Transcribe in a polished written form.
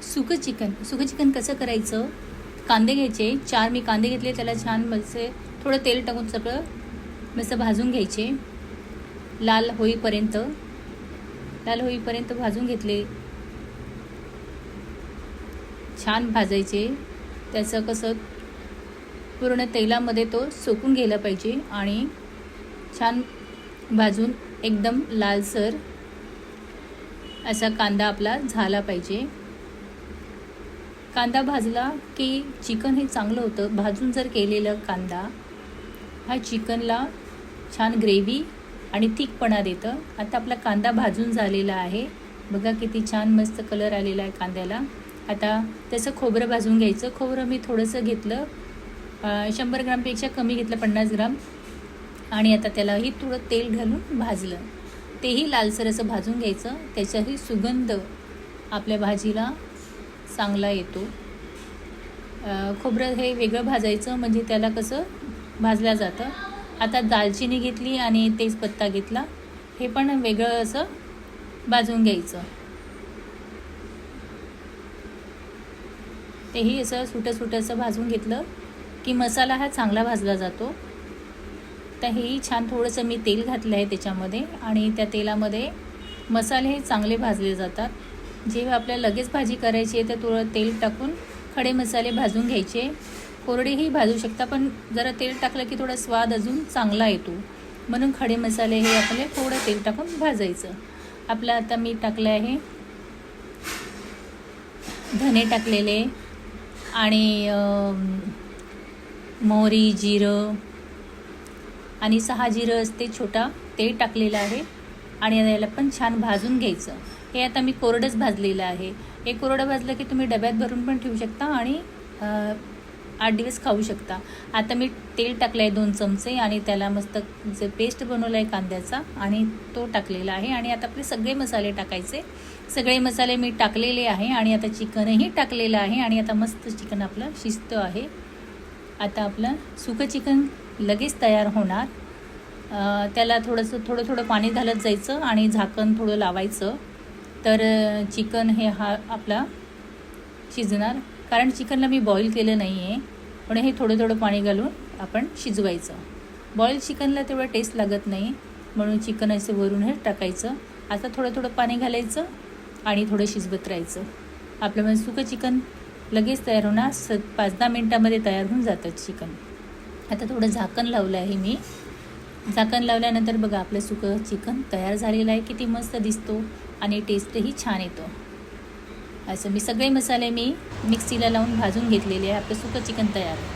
सुकं चिकन कसं करायचं? कांदे घ्यायचे 4 मी कांदे घेतले, त्याला छान मस्त थोडं तेल टाकून सगळं मस्त भाजून घ्यायचे लाल होईपर्यंत भाजून घेतले. छान भाजायचे. त्याचं कसं पूर्ण तेलामध्ये तो सुकून गेला पाहिजे आणि छान भाजून एकदम लालसर असा कांदा आपला झाला पाहिजे. कांदा भाजला की चिकन हे चांगलं होतं. भाजून जर केलेलं कांदा हा चिकनला छान ग्रेव्ही आणि थिकपणा देतं. आता आपला कांदा भाजून झालेला आहे. बघा किती छान मस्त कलर आलेला आहे कांद्याला. आता त्याचं खोबरं भाजून घ्यायचं. खोबरं मी थोडंसं घेतलं, 100 ग्रामपेक्षा कमी घेतलं, 50 ग्राम. आणि आता त्यालाही थोडं तेल घालून भाजलं. तेही लालसर असं भाजून घ्यायचं. त्याचाही सुगंध आपल्या भाजीला चांगला येतो. खोबरं हे वेगळं भाजायचं म्हणजे त्याला कसं भाजलं जातं. आता दालचिनी घेतली आणि तेजपत्ता घेतला, हे पण वेगळं असं भाजून घ्यायचं. तेही असं सुटं असं भाजून घेतलं की मसाला हा चांगला भाजला जातो. तर हेही छान थोडंसं मी तेल घातलं आहे त्याच्यामध्ये आणि त्या तेलामध्ये मसाले हे चांगले भाजले जातात. जेव्हा आपल्याला लगेच भाजी करायची आहे तर थोडं तेल टाकून खडे मसाले भाजून घ्यायचे. कोरडेही भाजू शकता, पण जरा तेल टाकलं की थोडा स्वाद अजून चांगला येतो, म्हणून खडे मसाले हे आपले थोडं तेल टाकून भाजायचं. आपलं आता मी टाकलं आहे धने टाकलेले आणि मोहरी, जिरं आणि 6 जिरं असते छोटा, ते टाकलेलं आहे. आणि याला पण छान भाजून घ्यायचं. हे आता मी कोरडंच भाजलेलं आहे. हे कोरडं भाजलं की तुम्ही डब्यात भरून पण ठेवू शकता आणि 8 दिवस खाऊ शकता. आता मी तेल टाकलं आहे 2 चमचे आणि त्याला मस्त जे पेस्ट बनवलं आहे कांद्याचा आणि तो टाकलेला आहे. आणि आता आपले सगळे मसाले टाकायचे. सगळे मसाले मी टाकलेले आहे आणि आता चिकनही टाकलेलं आहे आणि आता मस्त चिकन आपलं शिजतं आहे. आता आपलं सुकं चिकन लगेच तयार होणार. त्याला थोडं पाणी घालत जायचं आणि झाकण थोडं लावायचं, तर चिकन हे हा आपला शिजणार. कारण चिकनला मी बॉईल केलं नाही आहे, पण हे थोडं पाणी घालून आपण शिजवायचं. बॉईल चिकनला तेवढं टेस्ट लागत नाही, म्हणून चिकन असं वरून हे टाकायचं. आता थोडं पाणी घालायचं आणि थोडं शिजवत राहायचं. आपलं सुकं चिकन लगेच तयार होणार. 5-10 मिनटामध्ये तयार होऊन जातं चिकन. आता थोडं झाकण लावलं आहे मी. झाकण लावल्यानंतर बघा आपलं सुकं चिकन तयार झालेलं आहे. किती मस्त दिसतो आणि टेस्टही छान येतो. असं मी सगळे मसाले मिक्सीला लावून भाजून घेतलेले आहे. आपलं सुकं चिकन तयार आहे.